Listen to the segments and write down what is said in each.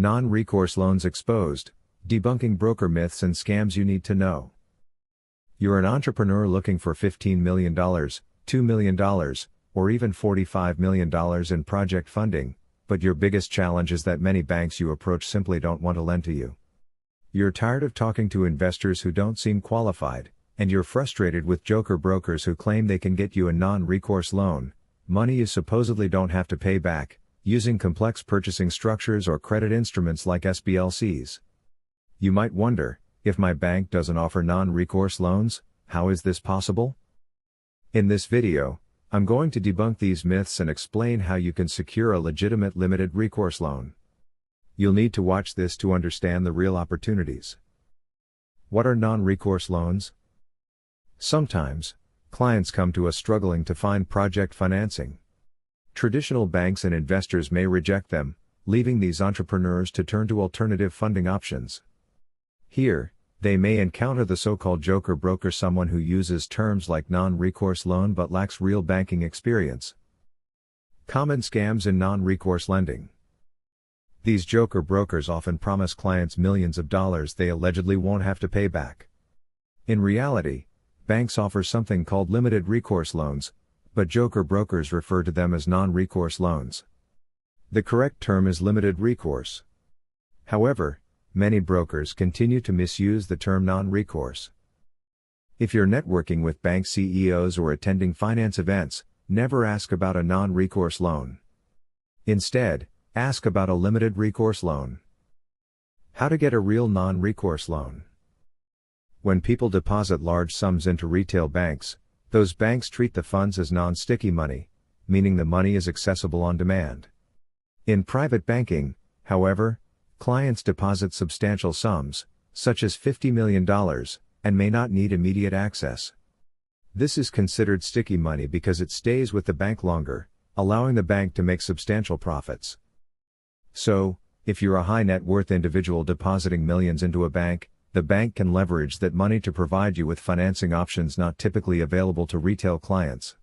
Non-recourse loans exposed, debunking broker myths and scams you need to know. You're an entrepreneur looking for $15 million, $2 million, or even $45 million in project funding, but your biggest challenge is that many banks you approach simply don't want to lend to you. You're tired of talking to investors who don't seem qualified, and you're frustrated with joker brokers who claim they can get you a non-recourse loan, money you supposedly don't have to pay back, using complex purchasing structures or credit instruments like SBLCs. You might wonder, if my bank doesn't offer non-recourse loans, how is this possible? In this video, I'm going to debunk these myths and explain how you can secure a legitimate limited recourse loan. You'll need to watch this to understand the real opportunities. What are non-recourse loans? Sometimes, clients come to us struggling to find project financing. Traditional banks and investors may reject them, leaving these entrepreneurs to turn to alternative funding options. Here, they may encounter the so-called joker broker, someone who uses terms like non-recourse loan but lacks real banking experience. Common scams in non-recourse lending. These joker brokers often promise clients millions of dollars they allegedly won't have to pay back. In reality, banks offer something called limited recourse loans, but joker brokers refer to them as non-recourse loans. The correct term is limited recourse. However, many brokers continue to misuse the term non-recourse. If you're networking with bank CEOs or attending finance events, never ask about a non-recourse loan. Instead, ask about a limited recourse loan. How to get a real non-recourse loan. When people deposit large sums into retail banks, those banks treat the funds as non-sticky money, meaning the money is accessible on demand. In private banking, however, clients deposit substantial sums, such as $50 million, and may not need immediate access. This is considered sticky money because it stays with the bank longer, allowing the bank to make substantial profits. So, if you're a high net worth individual depositing millions into a bank, the bank can leverage that money to provide you with financing options not typically available to retail clients.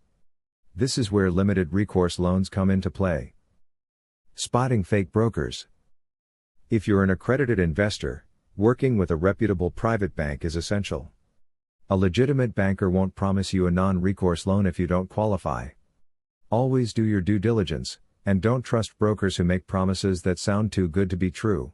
This is where limited recourse loans come into play. Spotting fake brokers. If you're an accredited investor, working with a reputable private bank is essential. A legitimate banker won't promise you a non-recourse loan if you don't qualify. Always do your due diligence, and don't trust brokers who make promises that sound too good to be true.